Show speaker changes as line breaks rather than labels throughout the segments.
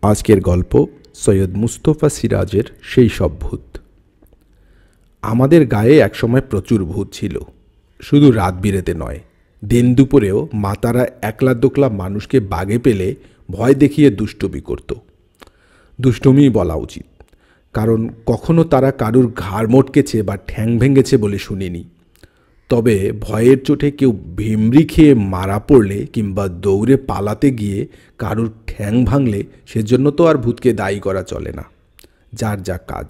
আজকের গল্প সৈয়দ মুস্তফা সিরাজের সেই সব ভূত। আমাদের গায়ে একসময় প্রচুর ভূত ছিল, শুধু রাত বিরেতে নয়, দিন দুপুরেও মাতারা একলা দোকলা মানুষকে বাগে পেলে ভয় দেখিয়ে দুষ্টুমি করত। দুষ্টুমিই বলা উচিত, কারণ কখনো তারা কারুর ঘাড় মটকেছে বা ঠ্যাং ভেঙেছে বলে শুনিনি। তবে ভয়ের চোটে কেউ ভিমরি খেয়ে মারা পড়লে কিংবা দৌড়ে পালাতে গিয়ে কারুর ঠ্যাং ভাঙলে সেজন্য তো আর ভূতকে দায়ী করা চলে না। যার যা কাজ,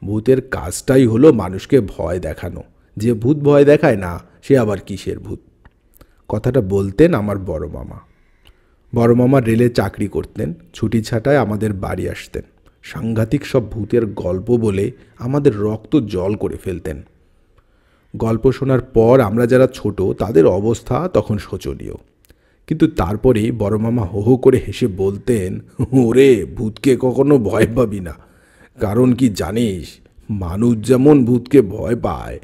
ভূতের কাজটাই হলো মানুষকে ভয় দেখানো। যে ভূত ভয় দেখায় না, সে আবার কিসের ভূত? কথাটা বলতেন আমার বড় মামা। বড় মামা রেলে চাকরি করতেন, ছুটি ছাটায় আমাদের বাড়ি আসতেন। সাংঘাতিক সব ভূতের গল্প বলে আমাদের রক্ত জল করে ফেলতেন। গল্প শোনার পর আমরা যারা ছোট, তাদের অবস্থা তখন শোচনীয়। কিন্তু তারপরেই বড় মামা হো হো করে হেসে বলতেন, ওরে ভূতকে কখনো ভয় পাবি না, কারণ কি জানিস, মানুষ যেমন ভূতকে ভয় পায়,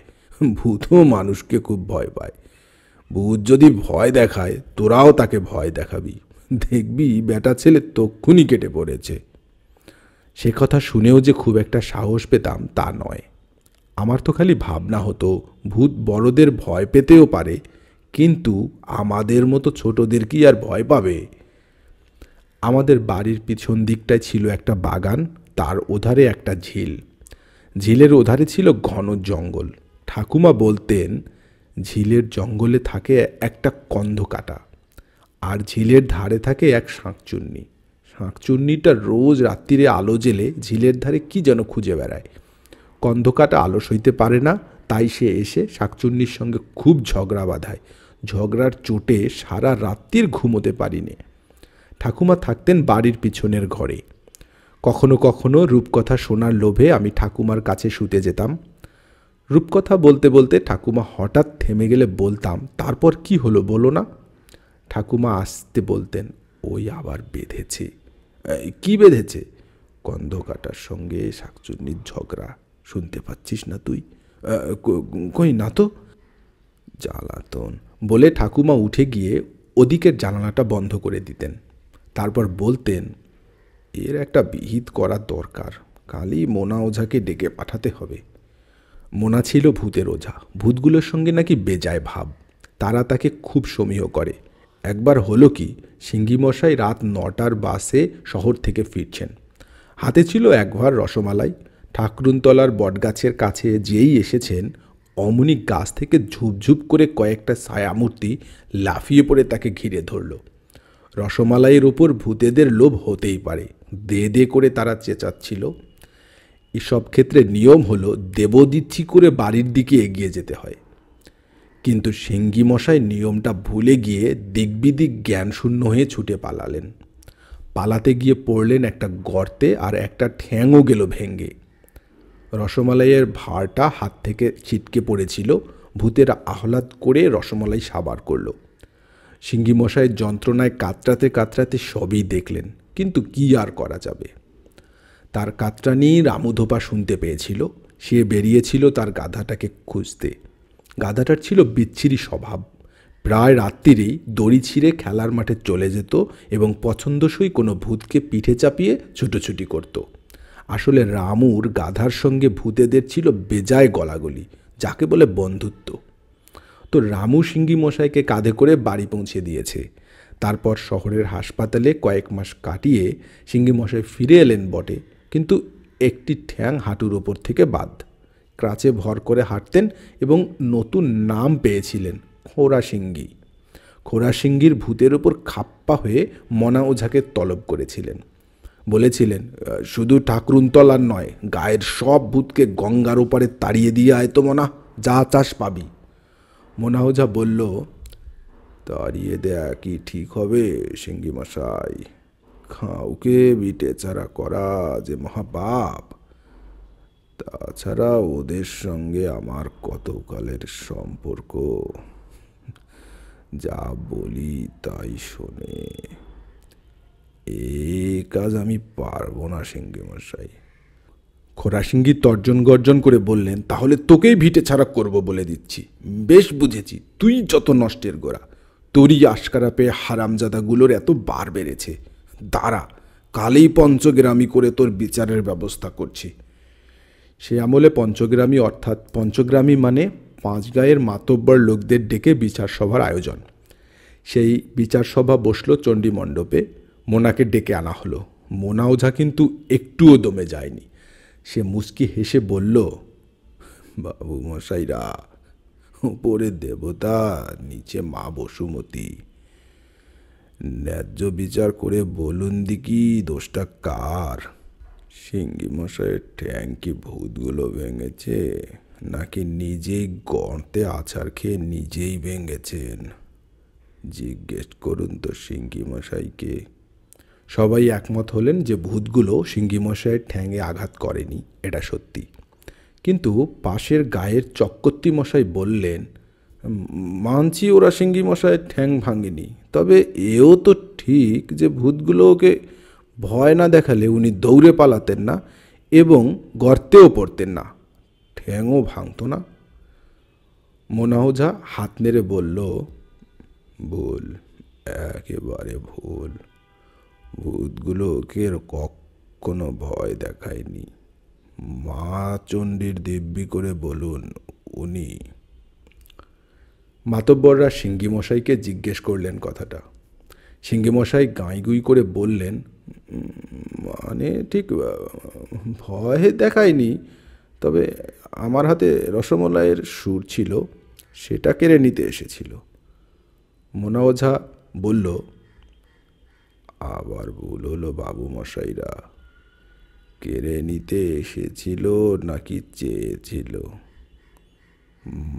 ভূতও মানুষকে খুব ভয় পায়। ভূত যদি ভয় দেখায়, তোরাও তাকে ভয় দেখাবি, দেখবি বেটা ছেলে তক্ষুনি কেটে পড়েছে। সে কথা শুনেও যে খুব একটা সাহস পেতাম তা নয়। আমার তো খালি ভাবনা হতো, ভূত বড়দের ভয় পেতেও পারে, কিন্তু আমাদের মতো ছোটদের কি আর ভয় পাবে? আমাদের বাড়ির পিছন দিকটায় ছিল একটা বাগান, তার ওধারে একটা ঝিল। ঝিলের ওধারে ছিল ঘন জঙ্গল। ঠাকুমা বলতেন, ঝিলের জঙ্গলে থাকে একটা কন্ধকাটা, আর ঝিলের ধারে থাকে এক শাঁকচুন্নি। শাঁকচুন্নিটা রোজ রাত্রিরে আলো জেলে ঝিলের ধারে কি যেন খুঁজে বেড়ায়। কন্ধকাটা আলো সইতে পারে না, তাই সে এসে শাকচুন্নির সঙ্গে খুব ঝগড়া বাঁধায়। ঝগড়ার চোটে সারা রাত্রির ঘুমোতে পারিনি। ঠাকুমা থাকতেন বাড়ির পিছনের ঘরে। কখনো কখনো রূপকথা শোনার লোভে আমি ঠাকুমার কাছে শুতে যেতাম। রূপকথা বলতে বলতে ঠাকুমা হঠাৎ থেমে গেলে বলতাম, তারপর কি হলো বলো না? ঠাকুমা আসতে বলতেন, ওই আবার বেঁধেছে। কি বেঁধেছে? কন্ধকাটার সঙ্গে শাকচুন্নির ঝগড়া। শুনতে পাচ্ছিস না তুই? কই না তো। জ্বালাতন বলে ঠাকুমা উঠে গিয়ে ওদিকের জানালাটা বন্ধ করে দিতেন। তারপর বলতেন, এর একটা বিহিত করার দরকার, কালই মোনা ওঝাকে ডেকে পাঠাতে হবে। মোনা ছিল ভূতের ওঝা। ভূতগুলোর সঙ্গে নাকি বেজায় ভাব, তারা তাকে খুব সমীহ করে। একবার হলো কি, সিঙ্গিমশাই রাত 9টার বাসে শহর থেকে ফিরছেন। হাতে ছিল এক ভার রসমালাই। ঠাকরুনতলার বটগাছের কাছে যেই এসেছেন, অমনি গাছ থেকে ঝুপঝুপ করে কয়েকটা ছায়ামূর্তি লাফিয়ে পড়ে তাকে ঘিরে ধরল। রসমালাইয়ের ওপর ভূতেদের লোভ হতেই পারে, দে দে করে তারা চেঁচাচ্ছিল। এসব ক্ষেত্রে নিয়ম হলো দেব দিচ্ছি করে বাড়ির দিকে এগিয়ে যেতে হয়। কিন্তু সিঙ্গিমশাই নিয়মটা ভুলে গিয়ে দিকবিদিক জ্ঞানশূন্য হয়ে ছুটে পালালেন। পালাতে গিয়ে পড়লেন একটা গর্তে, আর একটা ঠ্যাংও গেল ভেঙে। রসমালাইয়ের ভারটা হাত থেকে ছিটকে পড়েছিল। ভূতেরা আহ্লাদ করে রসমালাই সাবার করল। সিঙ্গিমশাই যন্ত্রণায় কাতরাতে কাতরাতে সবই দেখলেন, কিন্তু কি আর করা যাবে। তার কাতরানি রামুধোপা শুনতে পেয়েছিল। সে বেরিয়েছিল তার গাধাটাকে খুঁজতে। গাধাটার ছিল বিচ্ছিরি স্বভাব। প্রায় রাত্রিরেই দড়ি ছিঁড়ে খেলার মাঠে চলে যেত এবং পছন্দসই কোনো ভূতকে পিঠে চাপিয়ে ছুটোছুটি করত। আসলে রামুর গাধার সঙ্গে ভূতেদের ছিল বেজায় গলাগলি, যাকে বলে বন্ধুত্ব। তো রামু সিঙ্গিমশাইকে কাঁধে করে বাড়ি পৌঁছে দিয়েছে। তারপর শহরের হাসপাতালে কয়েক মাস কাটিয়ে সিঙ্গিমশাই ফিরে এলেন বটে, কিন্তু একটি ঠ্যাং হাঁটুর ওপর থেকে বাদ। ক্রাচে ভর করে হাঁটতেন এবং নতুন নাম পেয়েছিলেন, খোরাসিঙ্গি। খোরাসিঙ্গির ভূতের ওপর খাপ্পা হয়ে মনা ওঝাকে তলব করেছিলেন। বলেছিলেন, শুধু ঠাকরুনতলার নয়, গায়ের সব ভূতকে গঙ্গার ওপারে তাড়িয়ে দিয়ে আয় তো মনা, যা চাস পাবি। মোনা ওঝা বলল, তাড়িয়ে দেয়া কি ঠিক হবে সিঙ্গিমশাই? কাউকে বিটে ছাড়া করা যে মহাপাপ। তাছাড়া ওদের সঙ্গে আমার কতকালের সম্পর্ক, যা বলি তাই শোনে। এই কাজ আমি পারবো না সিঙ্গিমশাই। খোরাসিঙ্গি তর্জন গর্জন করে বললেন, তাহলে তোকেই ভিটে ছাড়া করবো বলে দিচ্ছি। বেশ বুঝেছি, তুই যত নষ্টের গোড়া। তোরই আশকারা পেয়ে হারামজাদাগুলোর এত বার বেড়েছে। দাঁড়া, কালই পঞ্চগ্রামী করে তোর বিচারের ব্যবস্থা করছি। সে আমলে পঞ্চগ্রামী অর্থাৎ পঞ্চগ্রামী মানে 5 গাঁয়ের মাতব্বর লোকদের ডেকে বিচার সভার আয়োজন। সেই বিচার সভা বসল চণ্ডী মণ্ডপে। মোনাকে ডেকে আনা হলো। মোনা ওঝা কিন্তু একটুও দমে যায়নি। সে মুচকি হেসে বলল, বাবু মশাইরা, উপরে দেবতা, নিচে মা বসুমতী, ন্যায্য বিচার করে বলুন দিকি দোষটা কার? সিঙ্গি মশাইয়ের ঠ্যাং কি ভূতগুলো ভেঙেছে, নাকি নিজেই গর্তে আছাড় খেয়ে নিজেই ভেঙেছেন? জিজ্ঞেস করুন তো সিঙ্গি মশাইকে। সবাই একমত হলেন যে ভূতগুলো সিঙ্গি মশাইয়ের ঠ্যাঙে আঘাত করেনি, এটা সত্যি। কিন্তু পাশের গায়ের চক্রবর্তী মশাই বললেন, মানছি ওরা সিঙ্গি মশাইয়ের ঠ্যাং ভাঙেনি, তবে এও তো ঠিক যে ভূতগুলো ওকে ভয় না দেখালে উনি দৌড়ে পালাতেন না এবং গর্তেও পড়তেন না, ঠ্যাংও ভাঙত না। মোনা ওঝা হাত নেড়ে বলল, ভুল, একেবারে ভুল। ভূতগুলো ওকে কখনো ভয় দেখায়নি। মা চণ্ডীর দিব্যি করে বলুন উনি। মাতব্বররা সিঙ্গি মশাইকে জিজ্ঞেস করলেন কথাটা। সিঙ্গি মশাই গাঁইগুই করে বললেন, মানে ঠিক ভয় দেখায়নি, তবে আমার হাতে রসমলাইয়ের সুর ছিল, সেটা কেড়ে নিতে এসেছিল। মোনা ওঝা বলল, আবার ভুল হলো বাবু মশাইরা, কেড়ে নিতে এসেছিল নাকি চেয়েছিল?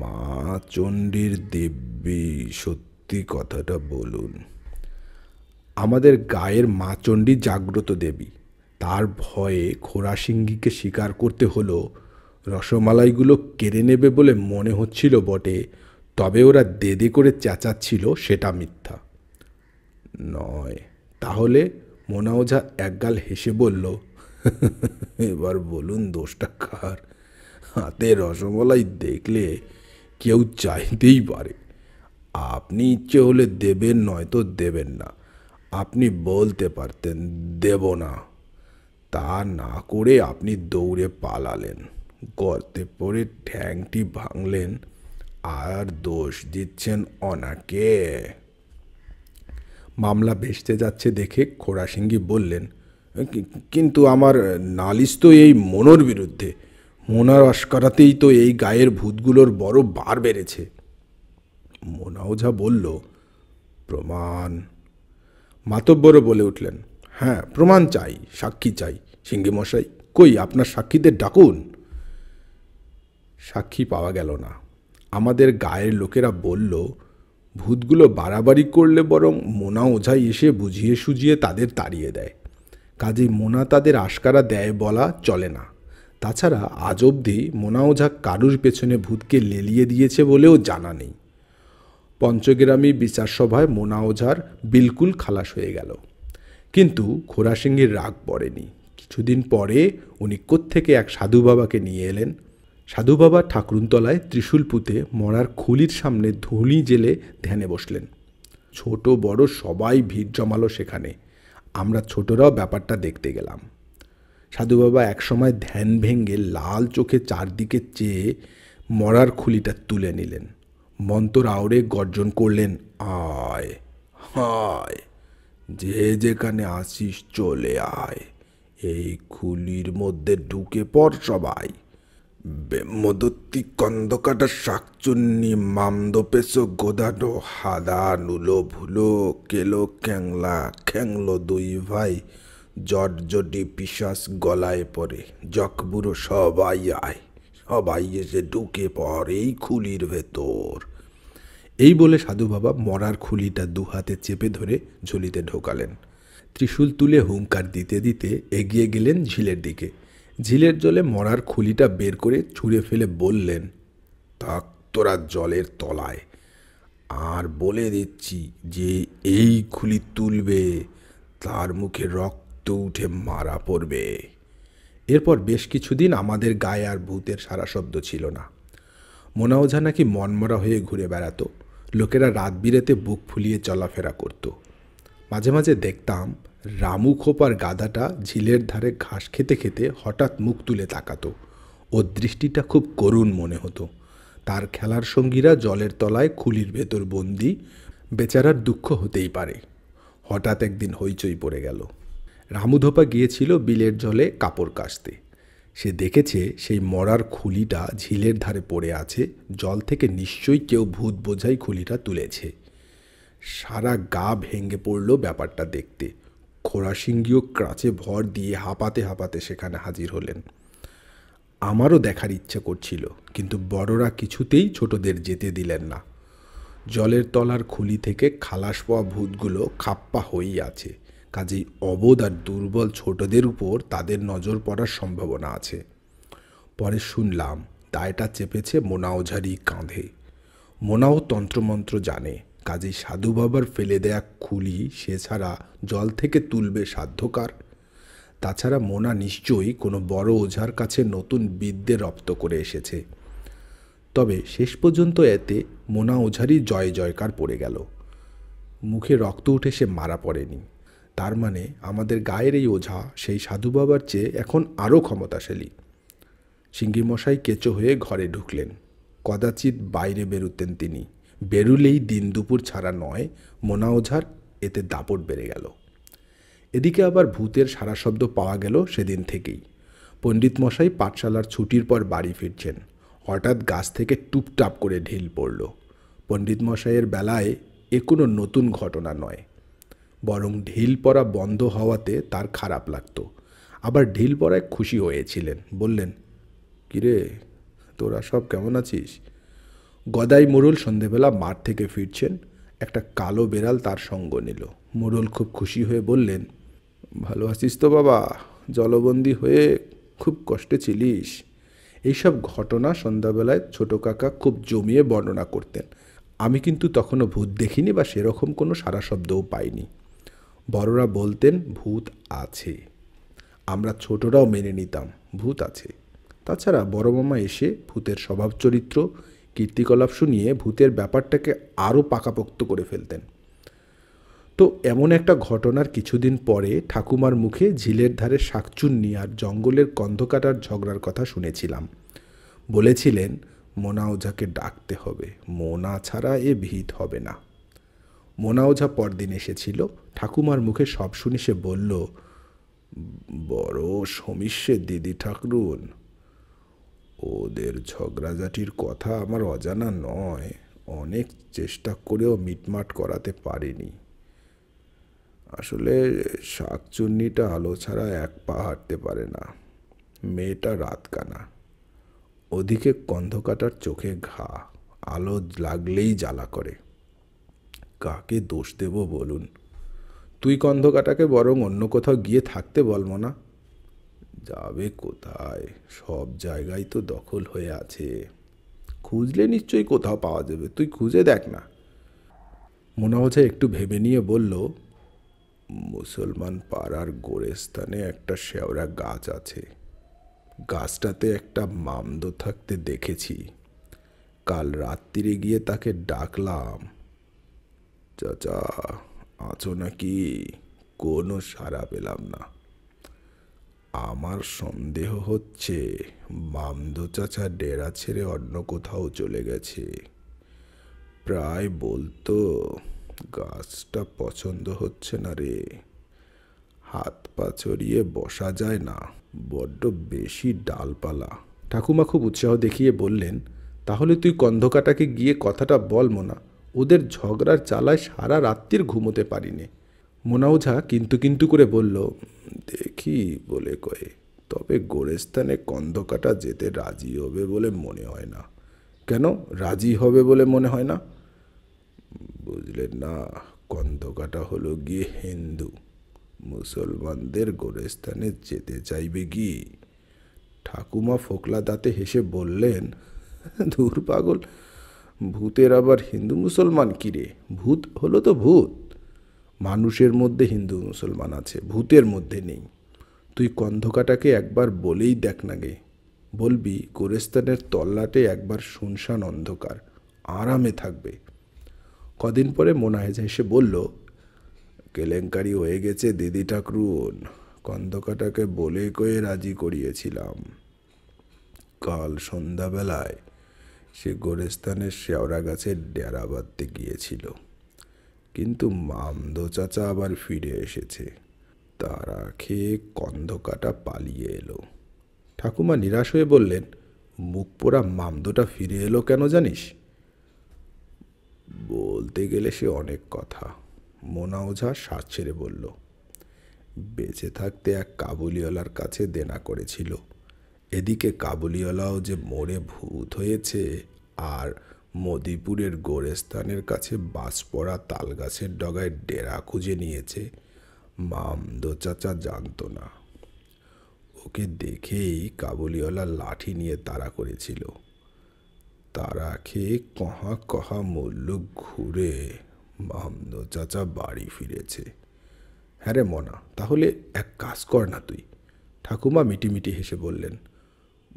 মা চণ্ডীর দিব্যি, সত্যি কথাটা বলুন। আমাদের গায়ের মা চণ্ডী জাগ্রত দেবী, তার ভয়ে খোড়াসিঙ্গিকে স্বীকার করতে হলো রসমালাইগুলো কেড়ে নেবে বলে মনে হচ্ছিল বটে, তবে ওরা দেদে করে চেঁচাচ্ছিল সেটা মিথ্যা নয়। তাহলে? মোনা ওঝা একগাল হেসে বলল, এবার বলুন দোষটা কার? হাতে রসমালাই দেখলে কেউ চাইতেই পারে। আপনি ইচ্ছে হলে দেবেন, নয়তো দেবেন না। আপনি বলতে পারতেন দেব না, তা না করে আপনি দৌড়ে পালালেন, গর্তে পড়ে ঠ্যাংটি ভাঙলেন, আর দোষ দিচ্ছেন ওনাকে। মামলা ভেস্তে যাচ্ছে দেখে খোড়াসিঙ্গি বললেন, কিন্তু আমার নালিশ তো এই মনোর বিরুদ্ধে। মোনার আস্কারাতেই তো এই গায়ের ভূতগুলোর বড় বার বেড়েছে। মোনা ওঝা বলল, প্রমাণ? মাতব্বরও বলে উঠলেন, হ্যাঁ, প্রমাণ চাই, সাক্ষী চাই। সিঙ্গি মশাই, কই আপনার সাক্ষীদের ডাকুন। সাক্ষী পাওয়া গেল না। আমাদের গায়ের লোকেরা বলল, ভূতগুলো বাড়াবাড়ি করলে বরং মোনা ওঝাই এসে বুঝিয়ে সুঝিয়ে তাদের তাড়িয়ে দেয়। কাজেই মোনা তাদের আশকারা দেয় বলা চলে না। তাছাড়া আজ অবধি মোনা ওঝা কারুর পেছনে ভূতকে লেলিয়ে দিয়েছে বলেও জানা নেই। পঞ্চগ্রামী বিচার সভায় মোনা ওঝার বিলকুল খালাস হয়ে গেল। কিন্তু খোড়াসিঙ্গির রাগ পড়েনি। কিছুদিন পরে উনি কোত্থেকে এক সাধু বাবাকে নিয়ে এলেন। সাধু বাবা ঠাকুরুনতলায় ত্রিশূল পুঁতে মরার খুলির সামনে ধুলি জেলে ধ্যানে বসলেন। ছোট বড় সবাই ভিড় জমালো সেখানে। আমরা ছোটরাও ব্যাপারটা দেখতে গেলাম। সাধু বাবা একসময় ধ্যান ভেঙে লাল চোখে চারদিকে চেয়ে মরার খুলিটা তুলে নিলেন। মন্তর আওড়ে গর্জন করলেন, আয় হায়, যে যেখানে আসিস চলে আয়, এই খুলির মধ্যে ঢুকে পড় সবাই। বেমদত্তি কন্দকাটা শাকচুন্নি মামদোপেশ গোদাডো হাদা নুলো ভুলো কেলো ক্যাংলা খ্যাংলো দুই ভাই জটজটি পিশাস গলায় পড়ে জকবুড়ো সবাই আয়, সবাই এসে ঢুকে পড় এই খুলির ভেতর। এই বলে সাধু বাবা মরার খুলিটা দুহাতে চেপে ধরে ঝুলিতে ঢোকালেন। ত্রিশূল তুলে হুঙ্কার দিতে দিতে এগিয়ে গেলেন ঝিলের দিকে। ঝিলের জলে মরার খুলিটা বের করে ছুঁড়ে ফেলে বললেন, থাক তোরা জলের তলায়, আর বলে দিচ্ছি যে এই খুলি তুলবে তার মুখে রক্ত উঠে মারা পড়বে। এরপর বেশ কিছুদিন আমাদের গায়ে আর ভূতের সারা শব্দ ছিল না। মোনা ওঝা নাকি মনমরা হয়ে ঘুরে বেড়াতো। লোকেরা রাত বিরেতে বুক ফুলিয়ে চলাফেরা করত। মাঝে মাঝে দেখতাম রামু খোপার গাধাটা ঝিলের ধারে ঘাস খেতে খেতে হঠাৎ মুখ তুলে তাকাতো। ওর দৃষ্টিটা খুব করুণ মনে হতো। তার খেলার সঙ্গীরা জলের তলায় খুলির ভেতর বন্দি, বেচারার দুঃখ হতেই পারে। হঠাৎ একদিন হইচই পড়ে গেল। রামুধোপা গিয়েছিল বিলের জলে কাপড় কাচতে। সে দেখেছে সেই মরার খুলিটা ঝিলের ধারে পড়ে আছে। জল থেকে নিশ্চয়ই কেউ ভূত বোঝাই খুলিটা তুলেছে। সারা গা ভেঙে পড়ল ব্যাপারটা দেখতে। খোড়াসিংহীও ক্রাচে ভর দিয়ে হাঁপাতে হাঁপাতে সেখানে হাজির হলেন। আমারও দেখার ইচ্ছে করছিল, কিন্তু বড়রা কিছুতেই ছোটদের যেতে দিলেন না। জলের তলার খুলি থেকে খালাস পাওয়া ভূতগুলো খাপ্পা হয়েই আছে, কাজেই অবোধ আর দুর্বল ছোটদের উপর তাদের নজর পড়ার সম্ভাবনা আছে। পরে শুনলাম দায়টা চেপেছে মোনা ওঝারই কাঁধে। মোনাও তন্ত্রমন্ত্র জানে, কাজেই সাধু বাবার ফেলে দেয়া খুলি সে ছাড়া জল থেকে তুলবে সাধ্যকার। তাছাড়া মোনা নিশ্চয়ই কোনো বড় ওঝার কাছে নতুন বিদ্যে রপ্ত করে এসেছে। তবে শেষ পর্যন্ত এতে মোনা ওঝারই জয় জয়কার পড়ে গেল। মুখে রক্ত উঠে সে মারা পড়েনি। তার মানে আমাদের গায়ের এই ওঝা সেই সাধু বাবার চেয়ে এখন আরও ক্ষমতাশালী। সিঙ্গিমশাই কেঁচো হয়ে ঘরে ঢুকলেন। কদাচিৎ বাইরে বেরুতেন তিনি। বেরুলেই দিন দুপুর ছাড়া নয়, মোনা ওঝার এতে দাপট বেড়ে গেল। এদিকে আবার ভূতের সারা শব্দ পাওয়া গেল সেদিন থেকেই। পণ্ডিত মশাই পাঠশালার ছুটির পর বাড়ি ফিরছেন। হঠাৎ গাছ থেকে টুপটাপ করে ঢিল পড়ল। পণ্ডিত মশাইয়ের বেলায় এ কোনো নতুন ঘটনা নয়, বরং ঢিল পড়া বন্ধ হওয়াতে তার খারাপ লাগতো। আবার ঢিল পড়ায় খুশি হয়েছিলেন। বললেন, কিরে তোরা সব কেমন আছিস? গদাই মোড়ল সন্ধেবেলা মাঠ থেকে ফিরছেন। একটা কালো বেড়াল তার সঙ্গ নিল। মোড়ল খুব খুশি হয়ে বললেন, ভালো আছিস তো বাবা? জলবন্দী হয়ে খুব কষ্টে ছিলিস। এইসব ঘটনা সন্ধ্যাবেলায় ছোট কাকা খুব জমিয়ে বর্ণনা করতেন। আমি কিন্তু তখনও ভূত দেখিনি বা সেরকম কোনো সারা শব্দও পাইনি। বড়রা বলতেন ভূত আছে, আমরা ছোটরাও মেনে নিতাম ভূত আছে। তাছাড়া বড় মামা এসে ভূতের স্বভাব চরিত্র, কীর্তিকলাপ শুনিয়ে ভূতের ব্যাপারটাকে আরও পাকাপোক্ত করে ফেলতেন। তো এমন একটা ঘটনার কিছুদিন পরে ঠাকুমার মুখে ঝিলের ধারে শাকচুন্নি আর জঙ্গলের কন্ধ কাটার ঝগড়ার কথা শুনেছিলাম। বলেছিলেন মোনা ওঝাকে ডাকতে হবে, মোনা ছাড়া এ ভিত হবে না। মোনা ওঝা পরদিন এসেছিল। ঠাকুমার মুখে সব শুনে সে বলল, বড় সমস্যে দিদি ঠাকরুন, ওদের ঝগড়াঝাটির কথা আমার অজানা নয়। অনেক চেষ্টা করেও মিটমাট করাতে পারিনি। আসলে শাকচুন্নিটা আলো ছাড়া এক পা হাঁটতে পারে না। মেয়েটা রাতকানা, ওদিকে কন্ধকাটার চোখে ঘা, আলো লাগলেই জ্বালা করে। কাকে দোষ দেব বলুন? তুই কন্ধকাটাকে বরং অন্য কোথাও গিয়ে থাকতে বলবো না? যাবে কোথায়? সব জায়গায় তো দখল হয়ে আছে। খুঁজলে নিশ্চয়ই কোথাও পাওয়া যাবে, তুই খুঁজে দেখ না। মোনা ওঝা একটু ভেবে নিয়ে বলল, মুসলমান পাড়ার গোরস্থানে একটা শেওড়া গাছ আছে। গাছটাতে একটা মামদো থাকতে দেখেছি। কাল রাত্রিরে গিয়ে তাকে ডাকলাম, চাচা আছো নাকি? কোনো সাড়া পেলাম না। আমার সন্দেহ হচ্ছে মামদো চাচা ডেরা ছেড়ে অন্য কোথাও চলে গেছে। প্রায় বলতো, গাছটা পছন্দ হচ্ছে না রে, হাত পা ছড়িয়ে বসা যায় না, বড্ড বেশি ডালপালা। ঠাকুমা খুব উৎসাহ দেখিয়ে বললেন, তাহলে তুই কন্ধকাটাকে গিয়ে কথাটা বল মোনা। ওদের ঝগড়ার জ্বালায় সারা রাত্রির ঘুমোতে পারিনি। মোনা ওঝা কিন্তু কিন্তু করে বলল, দেখি বলে কয়ে, তবে গোরস্থানে কন্ধকাটা যেতে রাজি হবে বলে মনে হয় না। কেন রাজি হবে বলে মনে হয় না? বুঝলেন না, কন্ধকাটা হলো গিয়ে হিন্দু, মুসলমানদের গোরস্থানে যেতে চাইবে কি? ঠাকুমা ফোকলা দাঁতে হেসে বললেন, ধুর পাগল, ভূতের আবার হিন্দু মুসলমান কি রে? ভূত হলো তো ভূত। মানুষের মধ্যে হিন্দু মুসলমান আছে, ভূতের মধ্যে নেই। তুই কন্ধকাটাকে একবার বলেই দেখ না গে। বলবি গোরস্থানের তল্লাটে একবার শুনশান অন্ধকার, আরামে থাকবে। কদিন পরে মোনা হেসে বলল, কেলেঙ্কারি হয়ে গেছে দিদি ঠাকরুন। কন্দকাটাকে বলে কয়ে রাজি করিয়েছিলাম। কাল সন্ধ্যাবেলায় সে গোরেস্তানের শেওড়া গাছের ডেরা বাঁধতে গিয়েছিল, কিন্তু মামদো চাচা আবার ফিরে এসেছে। তারা খেয়ে কন্দকাটা পালিয়ে এলো। ঠাকুমা নিরাশ হয়ে বললেন, মুখ পোড়া মামদোটা ফিরে এলো কেন জানিস? বলতে গেলে সে অনেক কথা। মোনা ওঝা শ্বাস ছেড়ে বলল, বেঁচে থাকতে এক কাবুলিওয়ালার কাছে দেনা করেছিল। এদিকে কাবুলিওয়ালাও যে মরে ভূত হয়েছে, আর মদিপুরের গোরেস্তানের কাছে বাস পড়া তালগাছের ডগায় ডেরা খুঁজে নিয়েছে, মামদো চাচা জানত না। ওকে দেখেই কাবুলিওয়ালা লাঠি নিয়ে তাড়া করেছিল। তারা খেয়ে কহা কহা মুল্লুক ঘুরে মামদো চাচা বাড়ি ফিরেছে। হ্যাঁ রে মনা, তাহলে এক কাজ কর না তুই। ঠাকুমা মিটিমিটি হেসে বললেন,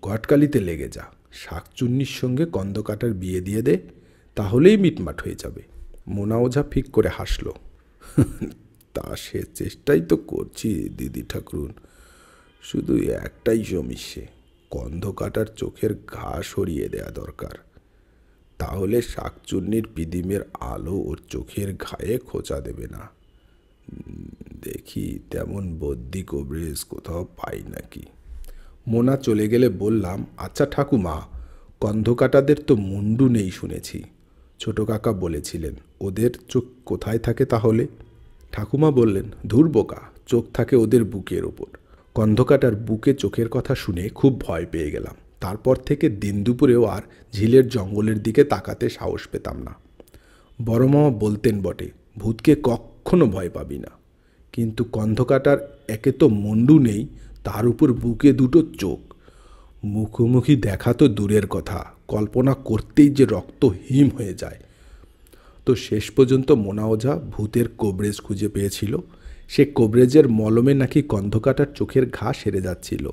ঘটকালিতে লেগে যা, শাকচুন্নির সঙ্গে কন্দকাটার বিয়ে দিয়ে দে, তাহলেই মিটমাট হয়ে যাবে। মোনা ওঝা ফিক করে হাসল। তা সে চেষ্টাই তো করছি দিদি ঠাকরুন, শুধু একটাই সমস্যে, কন্দকাটার চোখের ঘা সরিয়ে দেয়া দরকার। তাহলে শাকচুন্নির পিদিমের আলো ওর চোখের ঘায়ে খোঁচা দেবে না। দেখি তেমন বদ্যি কবরেজ কোথাও পাই নাকি। মোনা চলে গেলে বললাম, আচ্ছা ঠাকুমা, কন্ধকাটাদের তো মুন্ডু নেই শুনেছি। ছোট কাকা বলেছিলেন, ওদের চোখ কোথায় থাকে তাহলে? ঠাকুমা বললেন, ধুর বোকা, চোখ থাকে ওদের বুকের ওপর। কন্ধকাটার বুকে চোখের কথা শুনে খুব ভয় পেয়ে গেলাম। তারপর থেকে দিন দুপুরেও আর ঝিলের জঙ্গলের দিকে তাকাতে সাহস পেতাম না। বড় মামা বলতেন বটে, ভূতকে কখনো ভয় পাবি না, কিন্তু কন্ধকাটার একে তো মুন্ডু নেই, তার উপর বুকে দুটো চোখ। মুখোমুখি দেখা তো দূরের কথা, কল্পনা করতেই যে রক্ত হিম হয়ে যায়। তো শেষ পর্যন্ত মোনা ওঝা ভূতের কোবরেজ খুঁজে পেয়েছিল। সে কোবরেজের মলমে নাকি কন্ধকাটার চোখের ঘা সেরে যাচ্ছিল।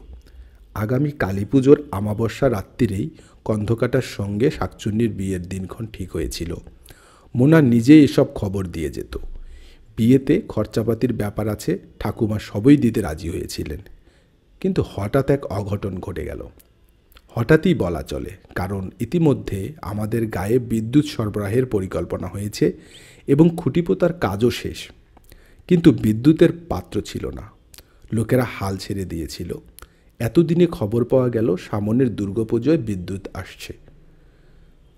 আগামী কালী পুজোর আমাবস্যা রাত্রিরেই কন্ধকাটার সঙ্গে শাকচুন্নির বিয়ের দিনক্ষণ ঠিক হয়েছিল। মোনা নিজেই এসব খবর দিয়ে যেত। বিয়েতে খরচাপাতির ব্যাপার আছে, ঠাকুমা সবই দিতে রাজি হয়েছিলেন। কিন্তু হঠাৎ এক অঘটন ঘটে গেল। হঠাৎই বলা চলে, কারণ ইতিমধ্যে আমাদের গায়ে বিদ্যুৎ সরবরাহের পরিকল্পনা হয়েছে এবং খুঁটি পোতার কাজও শেষ। কিন্তু বিদ্যুতের পাত্র ছিল না। লোকেরা হাল ছেড়ে দিয়েছিল। এতদিনে খবর পাওয়া গেল সামনের দুর্গাপুজোয় বিদ্যুৎ আসছে।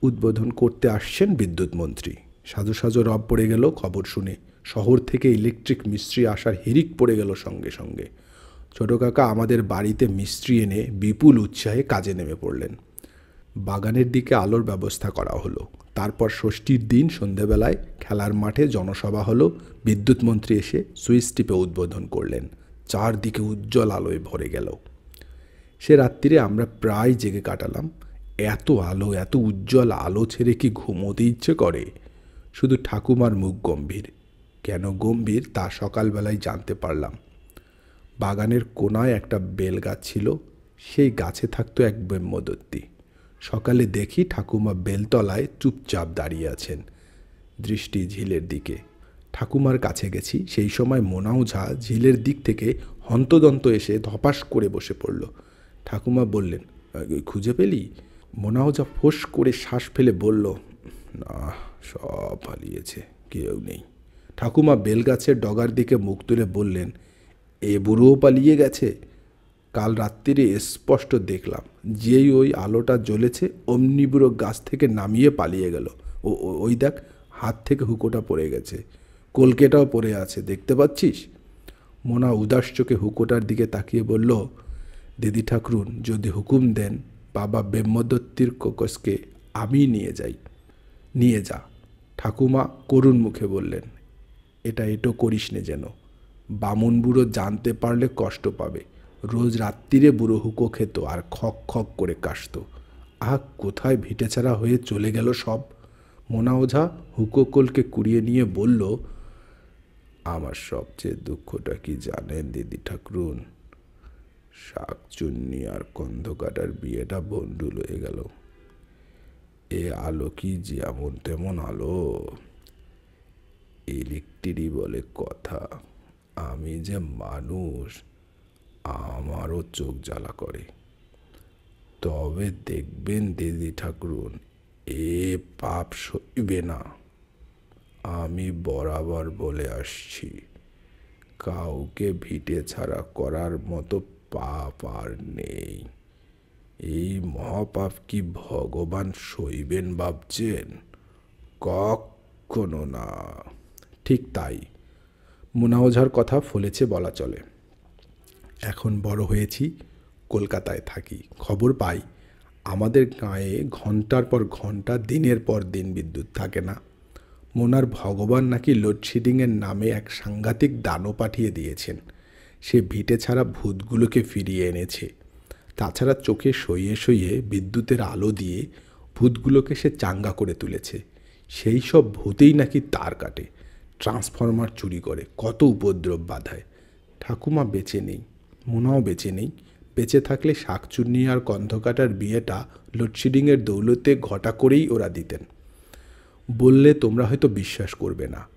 উদ্বোধন করতে আসছেন বিদ্যুৎ মন্ত্রী। সাজো সাজো রব পড়ে গেল খবর শুনে। শহর থেকে ইলেকট্রিক মিস্ত্রি আসার হিড়িক পড়ে গেল সঙ্গে সঙ্গে। ছোটো কাকা আমাদের বাড়িতে মিস্ত্রি এনে বিপুল উৎসাহে কাজে নেমে পড়লেন। বাগানের দিকে আলোর ব্যবস্থা করা হলো। তারপর ষষ্ঠীর দিন সন্ধেবেলায় খেলার মাঠে জনসভা হলো। বিদ্যুৎ মন্ত্রী এসে সুইচ টিপে উদ্বোধন করলেন। চারদিকে উজ্জ্বল আলোয় ভরে গেল। সে রাত্রিরে আমরা প্রায় জেগে কাটালাম। এত আলো, এত উজ্জ্বল আলো ছেড়ে কি ঘুমোতে ইচ্ছে করে? শুধু ঠাকুমার মুখ গম্ভীর। কেন গম্ভীর তা সকালবেলায় জানতে পারলাম। বাগানের কোনায় একটা বেল গাছ ছিল, সেই গাছে থাকতো এক ব্রহ্মদত্তী। সকালে দেখি ঠাকুমা বেলতলায় চুপচাপ দাঁড়িয়ে আছেন, দৃষ্টি ঝিলের দিকে। ঠাকুমার কাছে গেছি, সেই সময় মোনা ওঝা ঝিলের দিক থেকে হন্তদন্ত এসে ধপাস করে বসে পড়ল। ঠাকুমা বললেন, খুঁজে পেলি? মোনা ওঝা ফোঁস করে শ্বাস ফেলে বলল, না, সব পালিয়েছে, কেউ নেই। ঠাকুমা বেলগাছের ডগার দিকে মুখ তুলে বললেন, এ বুড়োও পালিয়ে গেছে? কাল রাত্রিরে স্পষ্ট দেখলাম, যেই ওই আলোটা জ্বলেছে অমনি বুড়ো গাছ থেকে নামিয়ে পালিয়ে গেল। ওই দেখ, হাত থেকে হুকোটা পড়ে গেছে, কলকেটাও পড়ে আছে, দেখতে পাচ্ছিস? মোনা উদাস চোখে হুকোটার দিকে তাকিয়ে বলল, দিদি ঠাকরুন যদি হুকুম দেন, বাবা ব্রহ্মদত্তির ককসকে আমি নিয়ে যাই। নিয়ে যা। ঠাকুমা করুণ মুখে বললেন, এটা এটো করিস নে যেন। বামুন বুড়ো জানতে পারলে কষ্ট পাবে। রোজ রাত্রিরে বুড়ো হুকো খেত আর খক খক করে কাশত। কোথায় ভিটেছাড়া হয়ে চলে গেল সব। মোনা ওঝা হুকো কোলকে কুড়িয়ে নিয়ে বলল, আমার সবচেয়ে দুঃখটা কি জানেন দিদি ঠাকরুন? শাকচুন্নি আর কন্ধকাটার বিয়েটা বন্ডুল হয়ে গেল। এ আলো কি যেমন তেমন আলো? ইলেকট্রিকই বলে কথা। আমি যে মানুষ, আমারও চোখ জ্বালা করে। তবে দেখবেন দিদি ঠাকুরুন, এ পাপ সইবে না। আমি বরাবর বলে আসছি, কাউকে ভিটে ছাড়া করার মতো পাপ আর নেই। এই মহাপাপ কি ভগবান সইবেন ভাবছেন? কখনো না। ঠিক তাই, মুনা ওঝার কথা ফলেছে বলা চলে। এখন বড় হয়েছি, কলকাতায় থাকি, খবর পাই আমাদের গাঁয়ে ঘন্টার পর ঘন্টা, দিনের পর দিন বিদ্যুৎ থাকে না। মোনার ভগবান নাকি লোডশেডিংয়ের নামে এক সাংঘাতিক দানও পাঠিয়ে দিয়েছেন। সে ভিটে ছাড়া ভূতগুলোকে ফিরিয়ে এনেছে। তাছাড়া চোখে সইয়ে সইয়ে বিদ্যুতের আলো দিয়ে ভূতগুলোকে সে চাঙ্গা করে তুলেছে। সেই সব ভূতেই নাকি তার কাটে, ট্রান্সফরমার চুরি করে, কত উপদ্রব বাধায়। ঠাকুমা বেঁচে নেই, মোনাও বেঁচে নেই। বেঁচে থাকলে শাকচুন্নি আর কন্ধকাটার বিয়েটা লোডশেডিংয়ের দৌলতে ঘটা করেই ওরা দিতেন। বললে তোমরা হয়তো বিশ্বাস করবে না,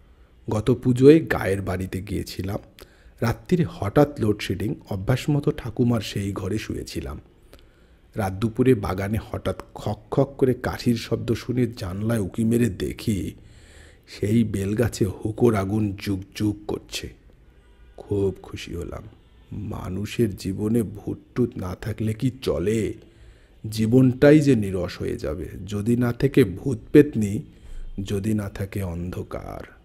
গত পুজোয় গায়ের বাড়িতে গিয়েছিলাম। রাত্রিরে হঠাৎ লোডশেডিং, অভ্যাস মতো ঠাকুমার সেই ঘরে শুয়েছিলাম। রাত দুপুরে বাগানে হঠাৎ খক খক করে কাঠির শব্দ শুনে জানলায় উঁকি মেরে দেখি সেই বেলগাছে হুকোর আগুন জুক জুক করছে। খুব খুশি হলাম। মানুষের জীবনে ভূতটুত না থাকলে কি চলে? জীবনটাই যে নিরস হয়ে যাবে যদি না থেকে ভূত পেতনি, যদি না থাকে অন্ধকার।